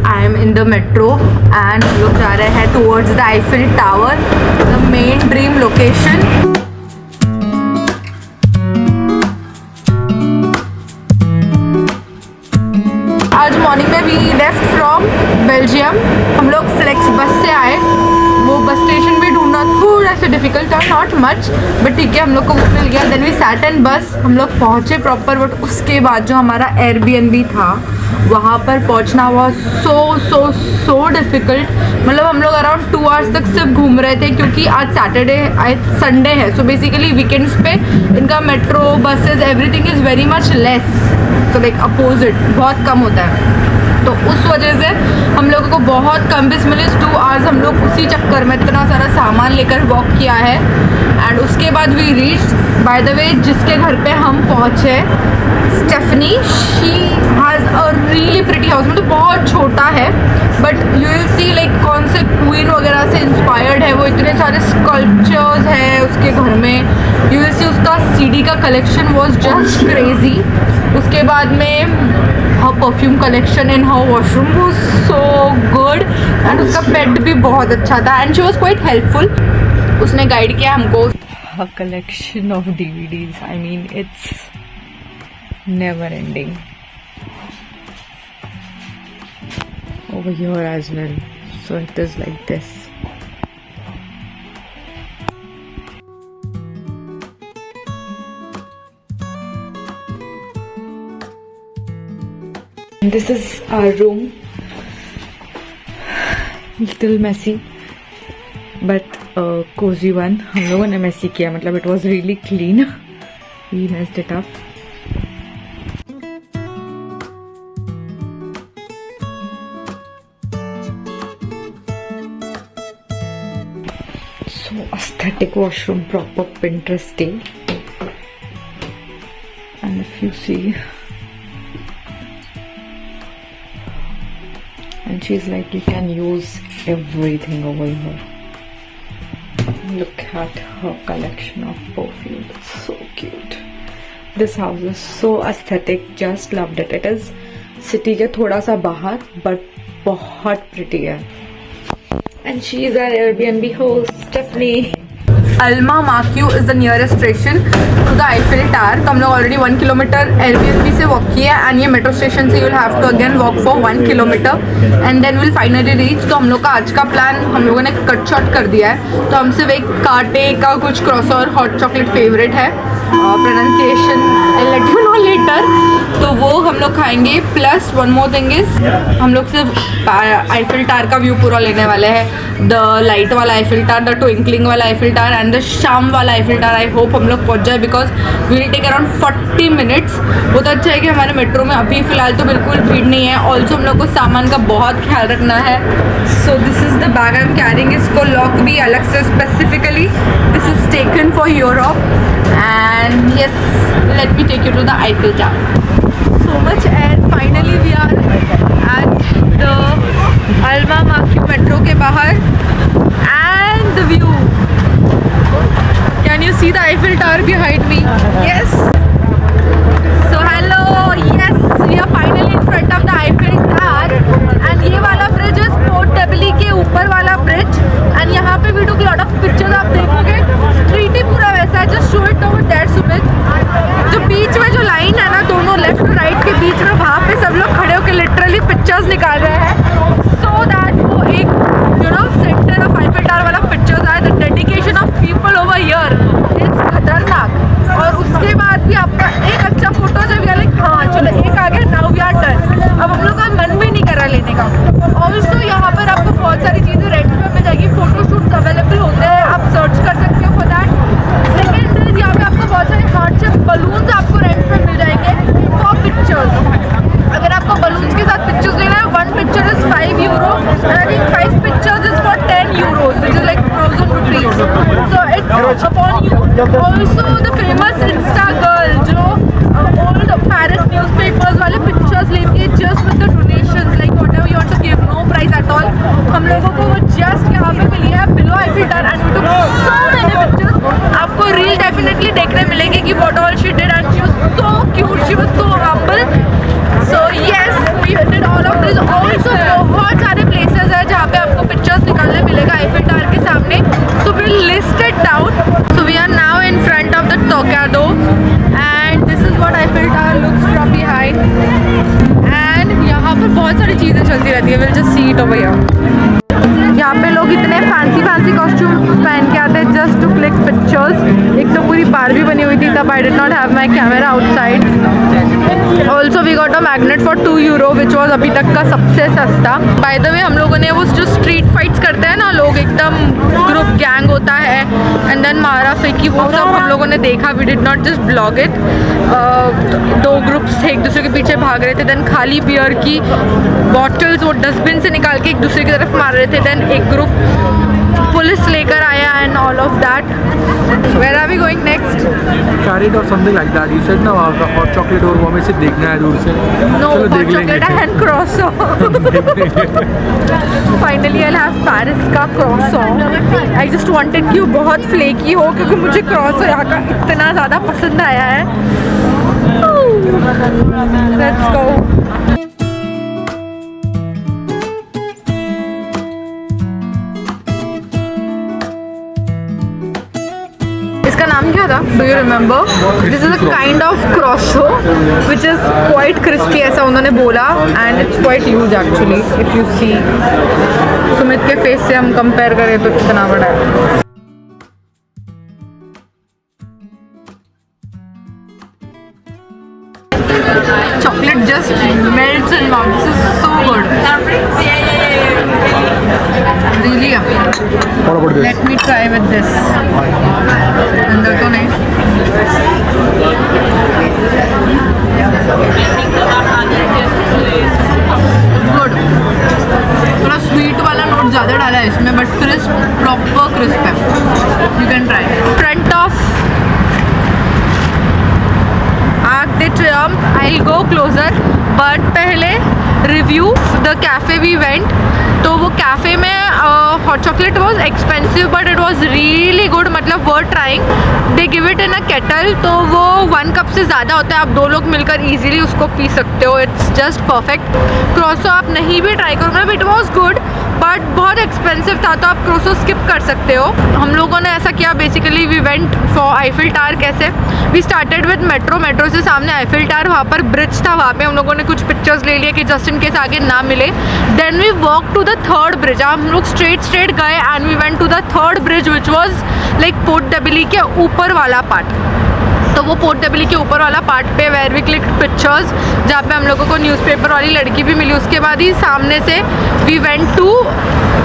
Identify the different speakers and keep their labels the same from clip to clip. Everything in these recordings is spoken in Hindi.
Speaker 1: I am in the metro and हम लोग जा रहे हैं towards the Eiffel tower, the main dream location. आज मॉर्निंग में वी लेफ्ट फ्रॉम बेल्जियम। हम लोग फ्लेक्स बस से आए, वो बस स्टेशन भी ढूंढना थोड़ा सा डिफिकल्ट था, नॉट मच बट ठीक है, हम लोग को वो मिल गया। देन वी सैट एंड बस, हम लोग पहुँचे प्रॉपर, बट उसके बाद जो हमारा एयरबीएनबी था वहाँ पर पहुँचना हुआ सो डिफ़िकल्ट। मतलब हम लोग अराउंड 2 आवर्स तक सिर्फ घूम रहे थे, क्योंकि आज सैटरडे आज संडे है, सो बेसिकली वीकेंड्स पे इनका metro buses everything is very much less, तो लाइक अपोजिट बहुत कम होता है। तो उस वजह से हम लोगों को बहुत कम बस मिले। 2 आवर्स हम लोग उसी चक्कर में इतना सारा सामान लेकर वॉक किया है। एंड उसके बाद we reach, by the way जिसके घर पे हम पहुँचे, Stephanie, she has a really pretty house. मतलब बहुत छोटा है but you will see like कौन से क्वीन वगैरह से इंस्पायर्ड है वो, इतने सारे स्कल्पचर्स है उसके घर में। यू विल सी उसका सीडी का कलेक्शन वॉज जस्ट क्रेजी। उसके बाद में her perfume collection in her washroom was so good and उसका पेट भी बहुत अच्छा था and she was quite helpful। उसने गाइड किया हमको। her collection of DVDs, I mean it's never ending over here as well, so it is like this। This is our room, little messy but cozy one। हम लोगों ने messy किया, मतलब it was really clean, we messed it up। So aesthetic washroom, proper Pinteresty, and if you see, and she's like, you can use everything over here। Look at her collection of perfume, it's so cute। This house is so aesthetic, just loved it। It is city के थोड़ा सा बाहर but बहुत pretty है। And she is our Airbnb host, Stephanie। Alma Makiu is the nearest station to the Eiffel Tower। तो हम लोग ऑलरेडी 1 किलोमीटर Airbnb से वॉक किया एंड ये मेट्रो स्टेशन से you will have to again walk for 1 kilometre and then will finally reach. तो हम लोग का आज का प्लान हम लोगों ने कट शॉर्ट कर दिया है। तो हम सिर्फ एक काटे का कुछ क्रॉसर हॉट चॉकलेट फेवरेट है, pronunciation I let you know later, तो वो हम लोग खाएंगे। Plus one more thing is, हम लोग सिर्फ आईफिल टावर का व्यू पूरा लेने वाले हैं। द लाइट वाला आईफिल टावर, द ट्विंकलिंग वाला आईफिल टावर एंड द शाम वाला आईफिल टावर। आई होप हम लोग पहुंच जाए because we will take around 40 minutes. बहुत अच्छा है कि हमारे मेट्रो में अभी फ़िलहाल तो बिल्कुल भीड़ नहीं है। ऑल्सो हम लोग को सामान का बहुत ख्याल रखना है। So this is the bag I am carrying, इसको लॉक भी अलग से specifically this is taken for Europe. And yes, let me take you to the Eiffel Tower। So much air, finally we are at the Alma Makiu metro के बाहर and the view, can you see the Eiffel Tower behind me? Yes, so hello, yes we are finally in front of the Eiffel Tower and ये वाला bridge is Port Debeli के ऊपर वाला bridge and यहाँ पे we took lot of pictures। आप देखोगे स्ट्रीट ही पूरा वैसा है। Just show it over that Sumit, जो बीच में जो लाइन है ना दोनों लेफ्ट और राइट के बीच में, वहाँ पे सब लोग खड़े होकर लिटरली पिक्चर्स निकाल रहे हैं सो दैट वो एक you know centre of Eiffel tower वाला पिक्चर्स आए। The dedication of people over here it's खतरनाक। और उसके बाद भी आपका एक अच्छा फोटो जब ये लाइक हाँ चलो एक आ गया, नाउ वी आर डन। अब हम लोग का मन भी नहीं कर रहा लेने का। ऑल्सो यहाँ पर आपको बहुत सारी चीज़ें रेंट पे मिल जाएगी, फोटो शूट्स अवेलेबल होते हैं, आप सर्च कर सकते हो फॉर दैट। सेकेंड इज यहाँ पे आपको बहुत सारे हार्ट शेप बलून्स आपको रेंट पे मिल जाएंगे फॉर पिक्चर्स। अगर आपको बलून्स के साथ पिक्चर्स लेना है, 1 picture is 5 euro and I think 5 pictures is for 10 euros which is like 1000 rupees। So it's upon you। Also the famous Insta girl जो old Paris newspapers वाले पिक्चर्स लेके just with the donations like whatever you want to give, no price at all। हम लोगों को वो जस्ट यहाँ पे मिली है below Eiffel Tower and we took so many pictures। आपको रील डेफिनेटली देखने मिलेगी कि what all she did and she was so cute, she was so humble। So yes, we did all of this। Also बहुत चीज़ें चलती रहती है। Will just see it over here. यहाँ पे लोग इतने फैंसी फैंसी कॉस्ट्यूम पहन के आते हैं जस्ट टू क्लिक पिक्चर्स। एक तो पूरी बारबी बनी हुई थी, तब I did not have my camera outside. Also we got a magnet for €2 which was अभी तक का सबसे सस्ता। बाय द वे हम लोगों ने वो जो स्ट्रीट फाइट्स करते हैं ना लोग, एकदम ग्रुप गैंग होता है एंड देन मारा फेंकी, वो सब हम लोगों ने देखा। We did not just blog it. 2 groups थे, एक दूसरे के पीछे भाग रहे थे। देन खाली बियर की बॉटल्स वो डस्टबिन से निकाल के एक दूसरे की तरफ मार रहे थे। देन एक ग्रुप पुलिस लेकर आया and all of that. Where are we going next?
Speaker 2: Carried or something like that. You said ना वहाँ का hot chocolate और वो हमें से देखना है दूर से।
Speaker 1: No, hot chocolate and croissant. Finally I'll have Paris का croissant. I just wanted कि वो बहुत flaky हो, क्योंकि मुझे croissant यहाँ का इतना ज़्यादा पसंद आया है। Let's go. इसका नाम क्या था? Do you remember? This is a kind of croissant which is quite crispy, ऐसा उन्होंने बोला, and it's quite huge actually if you see. Sumit के फेस से हम कंपेयर करें तो कितना बड़ा है। Chocolate just melts in mouth. This is so good. Really?
Speaker 2: What about this?
Speaker 1: Let me try with this. अंदर तो नहीं। Good. थोड़ा स्वीट वाला नोट ज़्यादा डाला है इसमें, बट क्रिस्प, प्रॉपर क्रिस्प है। You can try. Front of Arc de Triomphe. I'll go closer, but पहले review the cafe we went. तो वो कैफ़े में hot chocolate was expensive but it was really good, मतलब worth trying. They give it in a kettle, तो वो 1 कप से ज़्यादा होता है, आप 2 लोग मिलकर ईजिली उसको पी सकते हो। It's just perfect. क्रोसो आप नहीं भी ट्राई करो, मतलब इट वॉज गुड बट बहुत एक्सपेंसिव था, तो आप क्रोसो स्किप कर सकते हो। हम लोगों ने ऐसा किया, basically we went for Eiffel tower. कैसे? वी स्टार्टेड विद मेट्रो से सामने आईफिल टावर, वहाँ पर ब्रिज था, वहाँ पे हम लोगों ने कुछ पिक्चर्स ले लिए कि जस्ट इन केस आगे ना मिले। Then we walk to the 3rd bridge. हम लोग स्ट्रेट गए and we went to the 3rd bridge which was like Port Double के ऊपर वाला पार्ट। तो वो पोर्ट डबली के ऊपर वाला पार्ट पे वेयर वी क्लिक पिक्चर्स, जहाँ पे हम लोगों को न्यूज़पेपर वाली लड़की भी मिली। उसके बाद ही सामने से वी वेंट टू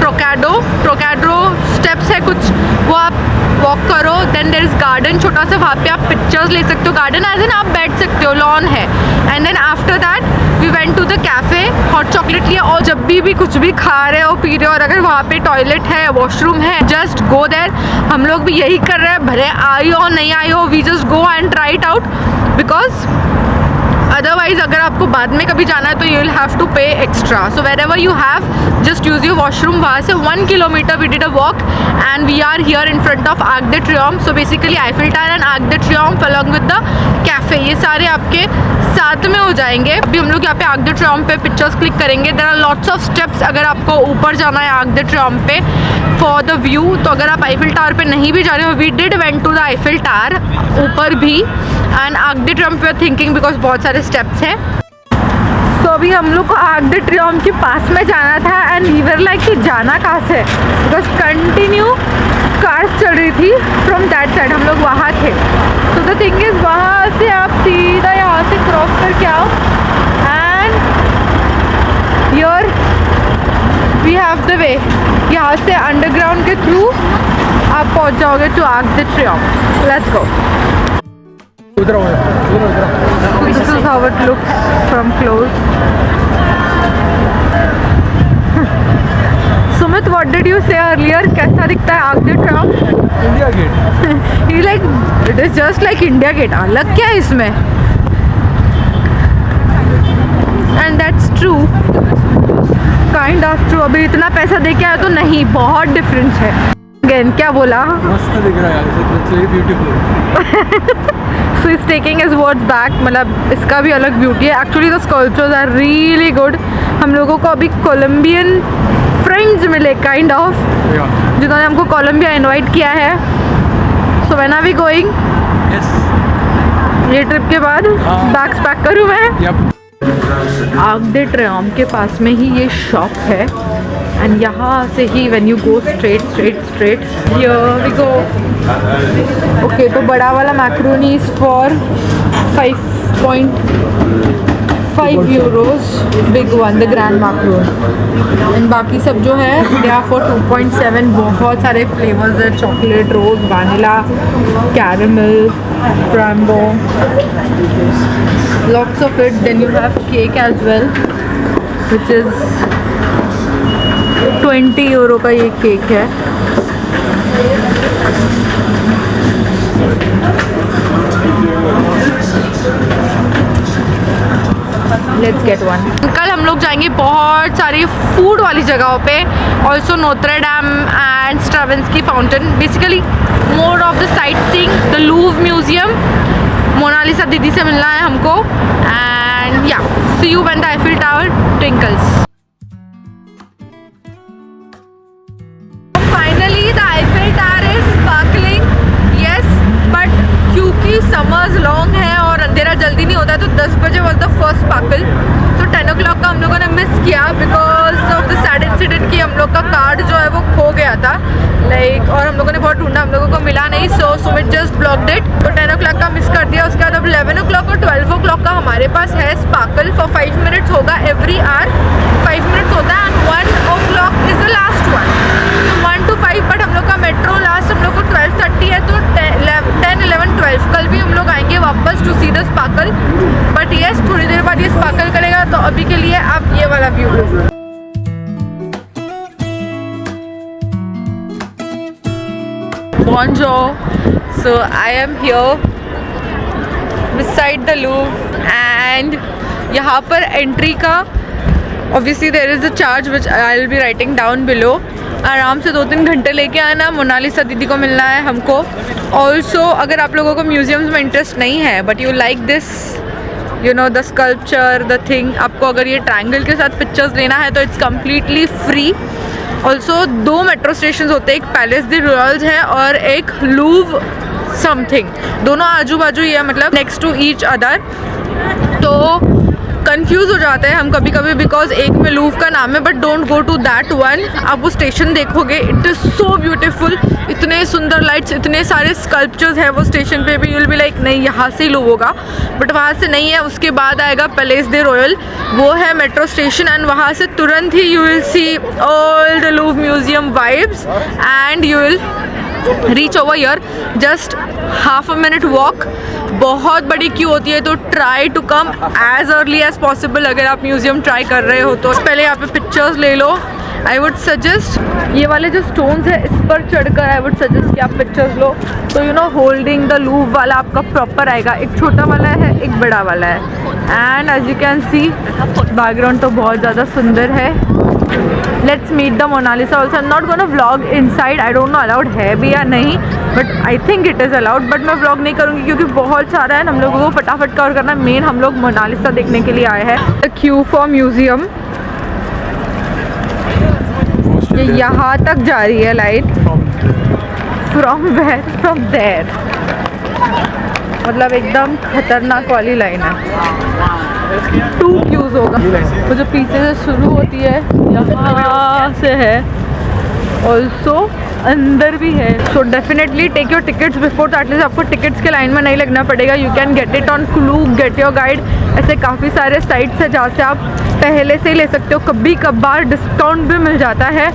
Speaker 1: ट्रोकैड्रो स्टेप्स है कुछ, वो आप वॉक करो। देन देयर इज़ गार्डन छोटा सा, वहाँ पे आप पिक्चर्स ले सकते हो। गार्डन एज इन आप बैठ सकते हो, लॉन है। And then after that we went to the cafe, hot chocolate लिया। और जब भी कुछ भी खा रहे हो पी रहे हो और अगर वहाँ पे टॉयलेट है, वॉशरूम है, जस्ट गो देयर। हम लोग भी यही कर रहे हैं, भले आई हो नहीं आई हो, we just go and try it out, because otherwise अगर आपको बाद में कभी जाना है तो you will have to pay extra. So wherever you have just use your washroom. वहाँ से 1 kilometre we did a walk and we are here in front of arc de Triomphe। So basically Eiffel tower and arc de Triomphe along with the cafe, ये सारे आपके साथ में हो जाएंगे। अभी हम लोग यहाँ पे आर्क de Triomphe पे पिक्चर्स क्लिक करेंगे। There are lots of steps अगर आपको ऊपर जाना है आर्क de Triomphe पे फॉर द व्यू। तो अगर आप आईफिल टावर पे नहीं भी जा रहे हो, we did went to the Eiffel tower ऊपर भी, एंड आर्क de Triomphe पे थिंकिंग बिकॉज बहुत सारे स्टेप्स हैं। तो अभी हम लोग को आर्क de Triomphe के पास में जाना था एंड वी वर लाइक कि जाना कहाँ से, बिकॉज कंटिन्यू कार्स चल रही थी फ्रॉम दैट साइड। हम लोग वहाँ थे। सो द थिंग इज़ वहाँ से आप सीधा यहाँ से क्रॉस करके आओ and here we have the way. यहाँ से अंडरग्राउंड के थ्रू आप पहुँच जाओगे to arc de Triomphe। Let's go. This is how it looks from close. Sumit, what did you say earlier? कैसा दिखता है arc de Triomphe?
Speaker 2: India Gate.
Speaker 1: He like it is just like India Gate. अलग क्या है इसमें? And that's true. Kind of true. अभी इतना पैसा दे के आया तो नहीं, बहुत डिफरेंस है। Again, क्या बोला?
Speaker 2: मस्त दिख रहा है यार, it's very beautiful.
Speaker 1: So he's taking his words back, मतलब इसका भी अलग ब्यूटी है। Actually the sculptures are really good. हम लोगों को अभी कोलंबियन फ्रेंड्स मिले काइंड ऑफ, जिन्होंने हमको कोलंबिया इनवाइट किया है। So when are we going?
Speaker 2: Yes.
Speaker 1: ये ट्रिप के बाद बैग्स पैक करूँ मैं?
Speaker 2: Yep.
Speaker 1: आर्क दे ट्रियोम्फ के पास में ही ये शॉप है एंड यहाँ से ही when you go straight here we go. Okay, तो बड़ा वाला macaroni is for 5.5 euros, big one the grand macaron, and बाकी सब जो है दे आर फॉर 2.7। बहुत सारे फ्लेवर्स है, चॉकलेट, रोज, वैनिला, कैरेमल, क्रैम्बो, lots of it. Then you have cake as well, which is 20 euro का ये केक है। Let's get one. कल हम लोग जाएंगे बहुत सारी फूड वाली जगहों पे, also Notre Dame and Stravinsky fountain, basically more of the sightseeing, the Louvre museum. Mona Lisa दीदी से मिलना है हमको and yeah see you when the Eiffel tower twinkles. Finally the Eiffel tower is sparkling, yes, but क्योंकि समर्स लॉन्ग है और अंधेरा जल्दी नहीं होता है तो 10 बजे वॉज द फर्स्ट स्पार्कल। तो 10 o'clock का हम लोगों ने मिस किया because of the sad incident कि हम लोग का कार्ड जो है वो खो गया था लाइक, और हम लोगों ने बहुत ढूंढा, हम लोगों को मिला नहीं। सो सुमित जस्ट ब्लॉक्ड इट, तो 10 o'clock का मिस कर दिया। उसके बाद अब 11 o'clock और 12 o'clock का हमारे पास है स्पार्कल फॉर 5 minutes होगा एवरी आवर, 5 minutes होता है and 1 o'clock is the last one, 1 to 5। But हम लोग का मेट्रो लास्ट हम लोग को 12:30 है, तो 10, 11, 12 कल भी हम लोग आएंगे वापस to see the sparkle. But yes, थोड़ी देर बाद ये स्पार्कल करेगा, तो अभी के लिए आप ये वाला view low. Bonjour, so I am here beside the Louvre and यहाँ पर एंट्री का obviously there is a charge which I will be writing down below। आराम से 2-3 घंटे लेके आना, मोनालिसा दीदी को मिलना है हमको। ऑल्सो अगर आप लोगों को म्यूजियम्स में इंटरेस्ट नहीं है but you like this you know the sculpture the thing, आपको अगर ये ट्रायंगल के साथ पिक्चर्स लेना है तो it's completely free. Also 2 metro station होते हैं, एक पैलेस द रॉयल्स है और एक लूव समथिंग, दोनों आजू बाजू ही है, मतलब नेक्स्ट टू ईच अदर। तो कंफ्यूज हो जाते हैं हम कभी कभी बिकॉज एक में लूव का नाम है, but don't go to that one. आप वो स्टेशन देखोगे, इट इज़ सो ब्यूटीफुल, इतने सुंदर लाइट्स, इतने सारे स्कल्पचर्स है वो स्टेशन पे भी। यू विल बी लाइक नहीं यहाँ से ही लूव होगा, बट वहाँ से नहीं है। उसके बाद आएगा पैलेस दे रॉयल, वो है मेट्रो स्टेशन एंड वहाँ से तुरंत ही you will see all the Louvre museum vibes and you will reach over here just half a minute walk. बहुत बड़ी क्यू होती है, तो try to come as early as possible अगर आप म्यूजियम ट्राई कर रहे हो तो। पहले यहाँ पे पिक्चर्स ले लो। आई वुड सजेस्ट ये वाले जो स्टोन्स है इस पर चढ़कर आई वुड सजेस्ट कि आप पिक्चर्स लो। तो you know holding the Louvre वाला आपका प्रॉपर आएगा, एक छोटा वाला है एक बड़ा वाला है and as you can see background तो बहुत ज़्यादा सुंदर है। Let's meet the Mona Lisa also. I am not gonna vlog inside, I don't know allowed है भी या नहीं, but I think it is allowed, but मैं व्लॉग नहीं करूँगी क्योंकि बहुत सारा है, हम लोगों को फटाफट कवर करना। मेन हम लोग मोनालिसा देखने के लिए आए हैं। द क्यू फॉर म्यूजियम ये यहाँ तक जा रही है light, from where, from there, मतलब एकदम खतरनाक वाली लाइन है। 2 क्यूज होगा, वो जो पीछे से शुरू होती है यहाँ से है, ऑल्सो अंदर भी है। So definitely take your tickets before, तो एटलीस्ट आपको टिकट्स के लाइन में नहीं लगना पड़ेगा। You can get it on Klook, get your guide, ऐसे काफ़ी सारे साइट्स है जहाँ से आप पहले से ही ले सकते हो, कभी कभार डिस्काउंट भी मिल जाता है।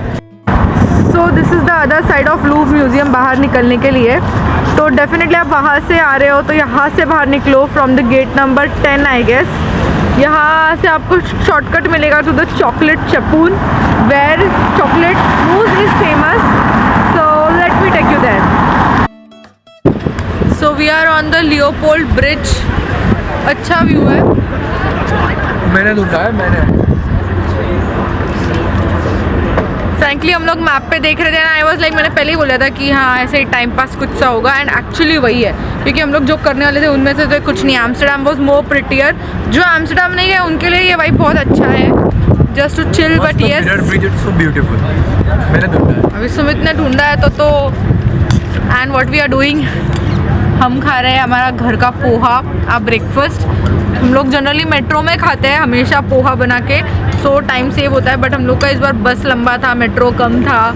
Speaker 1: So this is the other side of Louvre museum बाहर निकलने के लिए। तो डेफिनेटली आप वहाँ से आ रहे हो तो यहाँ से बाहर निकलो from the gate number 10 I guess. यहाँ से आपको शॉर्टकट मिलेगा to the chocolate Chapon where chocolate mousse is famous. So let me take you there. So we are on the Leopold bridge, अच्छा व्यू है।
Speaker 2: मैंने ढूंढा है, मैंने
Speaker 1: फ्रैंकली हम लोग मैप पे देख रहे थे ना, आई वाज लाइक, मैंने पहले ही बोला था कि हाँ ऐसे ही टाइम पास कुछ सा होगा एंड एक्चुअली वही है, क्योंकि हम लोग जो करने वाले थे उनमें से तो कुछ नहीं। एम्स्टरडैम वाज मोर प्रिटियर, जो एम्स्टरडैम नहीं गए उनके लिए ये वाइब बहुत अच्छा है, just to chill. But yes
Speaker 2: so beautiful, मैंने ढूंढा है।
Speaker 1: अभी सुमित ने ढूंढा है तो and what we are doing, हम खा रहे हैं हमारा घर का पोहा, ब्रेकफास्ट। हम लोग जनरली मेट्रो में खाते हैं हमेशा पोहा बना के, सो टाइम सेव होता है, बट हम लोग का इस बार बस लंबा था, मेट्रो कम था।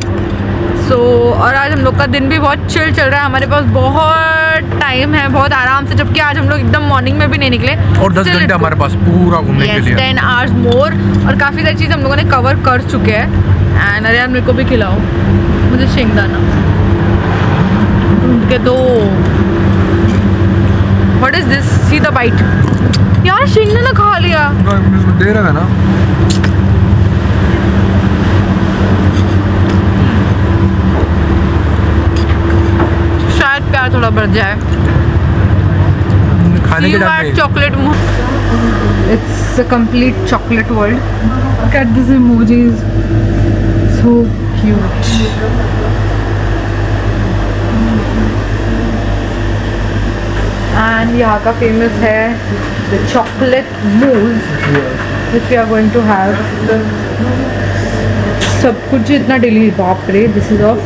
Speaker 1: सो और आज हम लोग का दिन भी बहुत चिल चल रहा है, हमारे पास बहुत टाइम है, बहुत आराम से, जबकि आज हम लोग एकदम मॉर्निंग में भी नहीं निकले
Speaker 2: और 10 घंटे हमारे पास पूरा घूमने के लिए।
Speaker 1: 10 आवर्स मोर, और काफ़ी सारी चीज़ हम लोगों ने कवर कर चुके हैं। एंड अरे यार मेरे को भी खिलाओ, मुझे शेंगदाना ढूंढ के दो। What is this? See the bite. यार शेंगदाना खा लिया।
Speaker 2: दे रहा है ना।
Speaker 1: शायद प्यार थोड़ा बढ़ जाए।
Speaker 2: खाने के टाइम में
Speaker 1: chocolate, it's a complete chocolate world. Look at this emojis, so cute. And यहाँ का फेमस है the chocolate mousse which we are going to have. सब कुछ इतना डिलीट, बाप रे, दिस इज ऑफ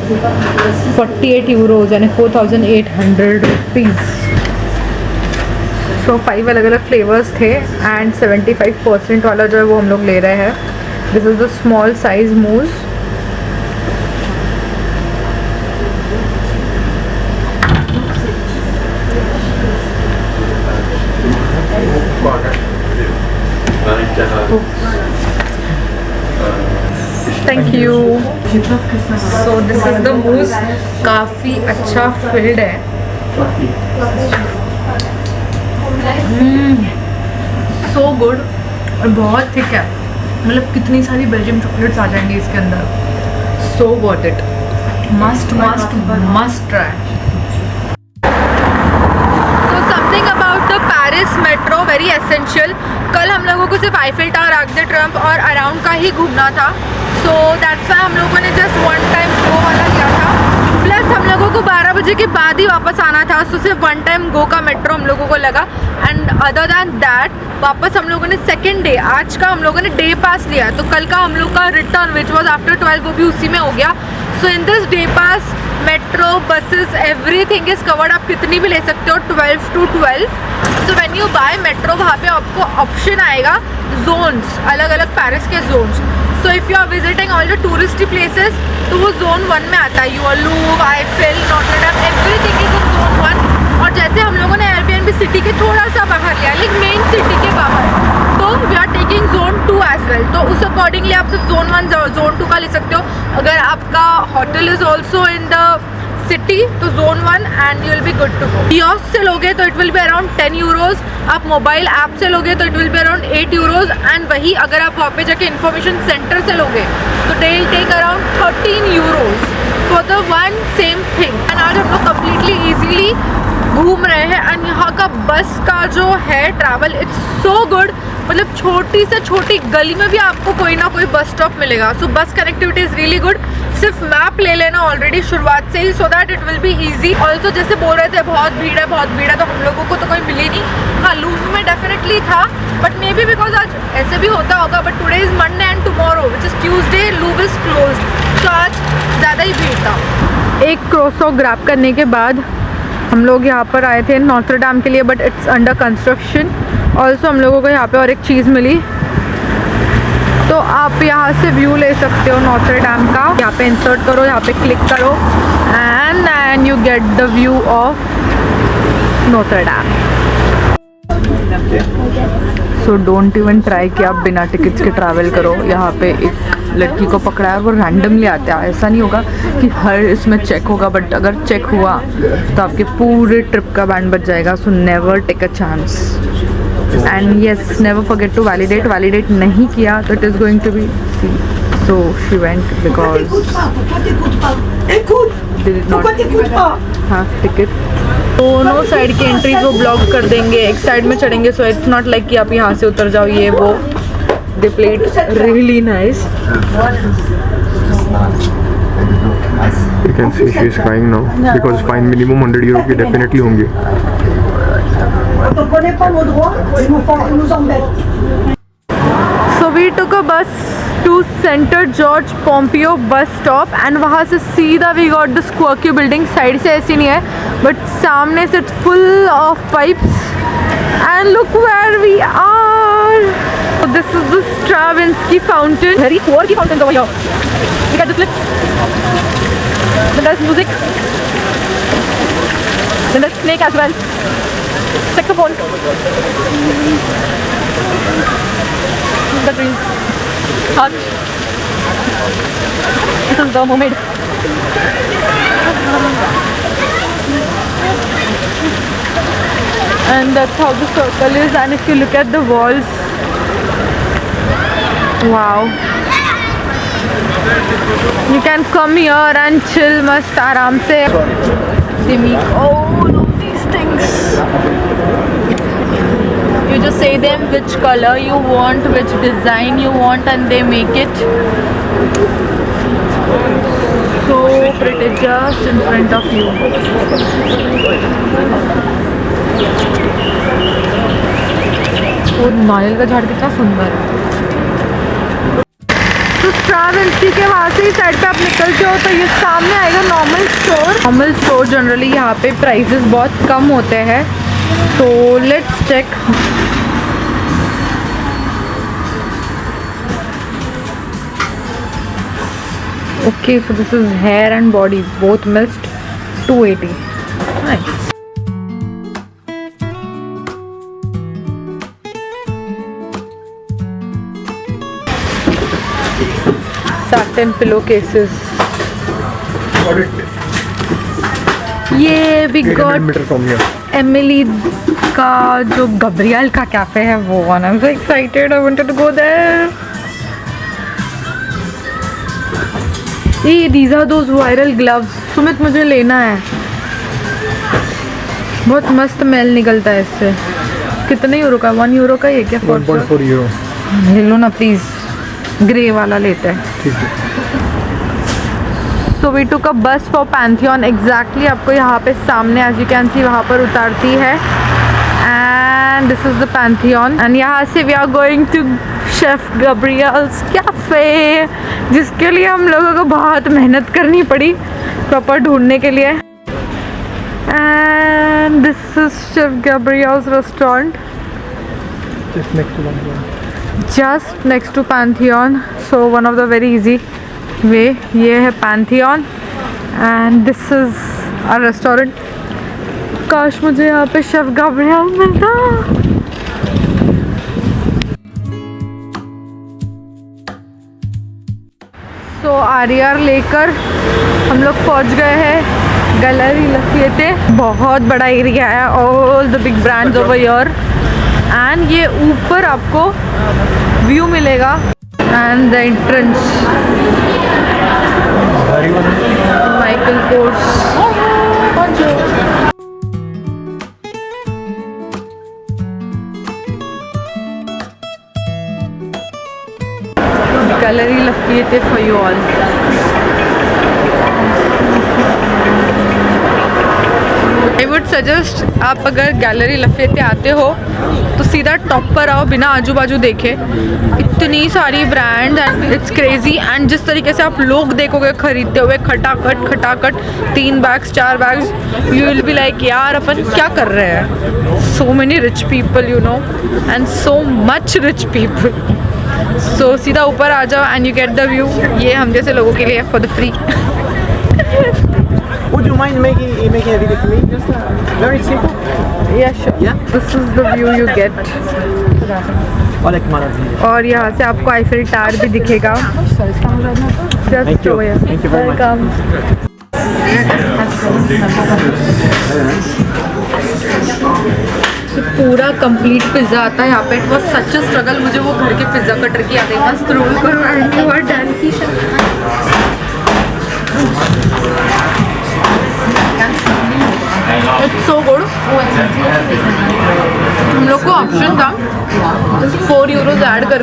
Speaker 1: 48 यूरोज यानी 4800 रुपीज़। सो 5 अलग अलग फ्लेवर्स थे एंड 75% वाला जो है वो हम लोग ले रहे हैं। This is the small size mousse. Thank you. So this is the mousse, काफ़ी अच्छा फिल्ड है। सो गुड और बहुत थिक है, मतलब कितनी सारी बेल्जियम चॉकलेट्स आ जाएंगी इसके अंदर। सो got it, must must must try. Paris metro very essential. कल हम लोगों को सिर्फ Eiffel tower, arc the Trump और अराउंड का ही घूमना था, सो दैट्स वाई हम लोगों ने जस्ट वन टाइम गो वाला लिया था। प्लस हम लोगों को 12 बजे के बाद ही वापस आना था, सो सिर्फ वन टाइम गो का मेट्रो हम लोगों को लगा। एंड अदर दैन दैट वापस हम लोगों ने सेकेंड डे, आज का हम लोगों ने डे पास लिया, तो कल का हम लोग का रिटर्न विच वॉज आफ्टर 12 वो भी उसी में हो गया। So in this day pass metro, buses, everything is covered. आप कितनी भी ले सकते हो 12 to 12। So when you buy metro वहाँ पे आपको ऑप्शन आएगा जोन्स, अलग अलग पेरिस के zones. So if you are visiting all the touristy places तो वो जोन 1 में आता है। You Louvre, Eiffel, Notre Dame, everything is in zone 1। और जैसे हम लोगों ने एयरबीएनबी सिटी के थोड़ा सा बाहर लिया, लाइक मेन सिटी के बाहर, तो we are taking zone 2 as well. तो उस अकॉर्डिंगली आप सिर्फ जोन 1, जोन 2 का ले सकते हो। अगर आपका hotel is also in the city तो zone 1 and you will be good to go. Kiosk से लोगे तो it will be around 10 euros. आप मोबाइल ऐप से लोगे तो it will be around 8 euros. And वही अगर आप वहाँ पे जाके इन्फॉर्मेशन सेंटर से लोगे तो they will take around 13 euros for the one same thing. And आज हम लोग कम्प्लीटली ईजीली घूम रहे हैं। एंड यहाँ का बस का जो है ट्रैवल, इट्स सो गुड। मतलब छोटी से छोटी गली में भी आपको कोई ना कोई बस स्टॉप मिलेगा। So bus connectivity is really good. सिर्फ मैप ले लेना ऑलरेडी शुरुआत से ही, so that it will be easy. Also जैसे बोल रहे थे बहुत भीड़ है, बहुत भीड़ है, तो हम लोगों को तो कोई मिली नहीं। हाँ, लूव में डेफिनेटली था, बट मे बी बिकॉज आज ऐसे भी होता होगा। But today is Monday and tomorrow which is Tuesday, Louvre is closed. तो आज ज़्यादा ही भीड़ था। एक क्रोसो ग्रैब करने के बाद हम लोग यहाँ पर आए थे नॉटर डैम के लिए, but it's under construction. Also हम लोगों को यहाँ पे और एक चीज़ मिली, तो आप यहाँ से व्यू ले सकते हो नॉटर डैम का। यहाँ पे इंसर्ट करो, यहाँ पे क्लिक करो and you get the view of Notre Dame. So don't even try कि आप बिना टिकट्स के ट्रैवल करो। यहाँ पे एक लड़की को पकड़ा है, वो रैंडमली आते हैं, ऐसा नहीं होगा कि हर इसमें चेक होगा, बट अगर चेक हुआ तो आपके पूरे ट्रिप का बैंड बच जाएगा। So never take a chance and yes, never forget to validate. Validate नहीं किया तो it is going to be see. So she went because did not have ticket. दोनों साइड की एंट्रीज वो ब्लॉक कर देंगे, एक साइड में चढ़ेंगे। सो इट्स नॉट लाइक कि आप यहाँ से उतर जाओ, ये वो। They played really nice.
Speaker 2: You can see she is crying now because fine minimum 100 euro की definitely होंगी।
Speaker 1: So we took a bus to Center George Pompeo bus stop and वहाँ से सीधा we got this quirky building। Side से ऐसी नहीं है, बट सामने से full of pipes And look where we are. So this is the Stravinsky fountain. Very quirky fountains over here. Look at the flip. Then there's music. Then there's snake as well. Saxophone. The tree. Hut. This is the mermaid. And that's how the circle is. And if you look at the walls, wow, you can come here and chill mast aaram se. They make all of these things. You just say them which color you want, which design you want, and they make it. So pretty, just in front of you. और नारियल का झाड़ कितना सुंदर है. तो स्ट्राविंस्की के वहाँ से ही साइड पे आप निकलते हो तो ये सामने आएगा normal store. Normal store generally यहाँ पे प्राइसेस बहुत कम होते हैं. तो let's check. Okay, so this is hair and body both mixed, 280. Nice. Satin pillowcases. ये we got
Speaker 2: from here.
Speaker 1: Emily का जो गब्रियल का कैफे है वो. and I'm so excited. I wanted to go there. These are those viral gloves. Sumit मुझे लेना है. बहुत मस्त स्मेल निकलता है इससे. कितने यूरो का? 1 यूरो का ये क्या?
Speaker 2: 1.4 यूरो.
Speaker 1: ले लो ना प्लीज. ग्रे वाला लेते हैं.
Speaker 2: ठीक है.
Speaker 1: So we took a bus for Pantheon. Exactly आपको यहाँ पे सामने as you can see वहाँ पर उतारती है. And this is the Pantheon. And यहाँ से we are going to Chef Gabriel's Cafe, जिसके लिए हम लोगों को बहुत मेहनत करनी पड़ी प्रॉपर ढूंढने के लिए. And this is Chef Gabriel's restaurant.
Speaker 2: Just next to Pantheon.
Speaker 1: Just next to Pantheon. So one of the very easy way. ये है Pantheon. And this is our restaurant. काश मुझे यहाँ पे Chef Gabriel मिलता. तो आर लेकर हम लोग पहुँच गए हैं गैलरी लफियते. बहुत बड़ा एरिया है. All the big brands over here. And ये ऊपर आपको व्यू मिलेगा. And the entrance Michael Kors. Gallery Lafayette for you all. I would suggest आप अगर गैलरी लफायेते आते हो तो सीधा टॉप पर आओ बिना आजू बाजू देखे. इतनी सारी brand and it's crazy. And जिस तरीके से आप लोग देखोगे खरीदते हुए खटाखट 3 bags 4 bags, you will be like यार अपन क्या कर रहे हैं. So many rich people you know and so much rich people. So सीधा ऊपर आ जाओ and you get the view. ये हम जैसे लोगों के लिए for the free.
Speaker 3: Would you mind making a video for me? Just very simple.
Speaker 1: Yeah, sure.
Speaker 3: Yeah.
Speaker 1: This is the view you get.
Speaker 3: Or like mother video.
Speaker 1: और यहाँ से आपको आईफिल टावर भी दिखेगा. Just
Speaker 3: Thank you.
Speaker 1: over here.
Speaker 3: Thank you very much.
Speaker 1: Welcome. पूरा कंप्लीट पिज्जा आता है यहाँ पे. It was such a struggle. मुझे वो घर के पिज्जा कटर की याद है. मस्त रोल करो and you are done. It's so good. हम लोग को ऑप्शन था 4 यूरोज ऐड कर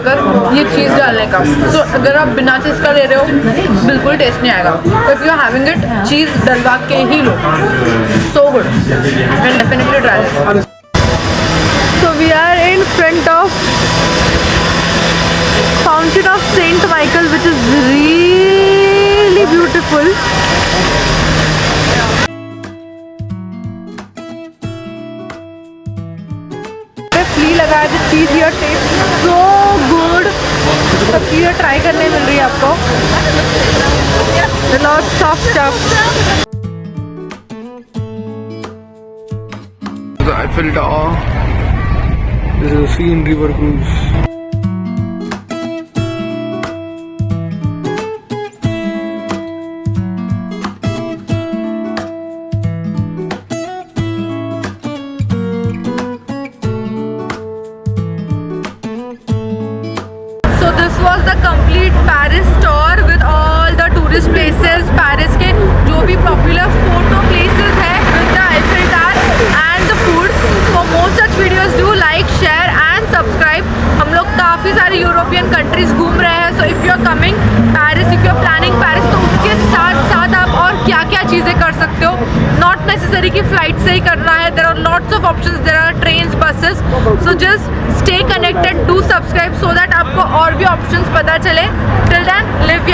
Speaker 1: ये चीज़ डालने का. तो अगर आप बिना चीज़ का ले रहे हो बिल्कुल टेस्ट नहीं आएगा. If you are having it cheese डलवा के ही लो. So good. And definitely try this. So we are in front of Fountain of Saint Michael, which is really beautiful. Here, taste so good. सब चीज़ें ट्राई करने मिल रही है आपको, lots of stuff.
Speaker 2: The Eiffel Tower. This is a sea and river cruise.
Speaker 1: So this was the complete Paris tour with all the tourist places. Paris के जो भी popular photo places है with the Eiffel Tower and the food. For more such videos, do like, share and subscribe. हम लोग काफ़ी सारे यूरोपियन कंट्रीज घूम रहे हैं. So if you are coming Paris, if you are planning Paris, तो उसके साथ साथ आप और क्या क्या चीज़ें कर सकते हो. Not necessary कि फ्लाइट से ही करना है. There are lots of options. There are trains, buses. So just stay connected, do subscribe so that आपको और भी options पता चले. Till then, live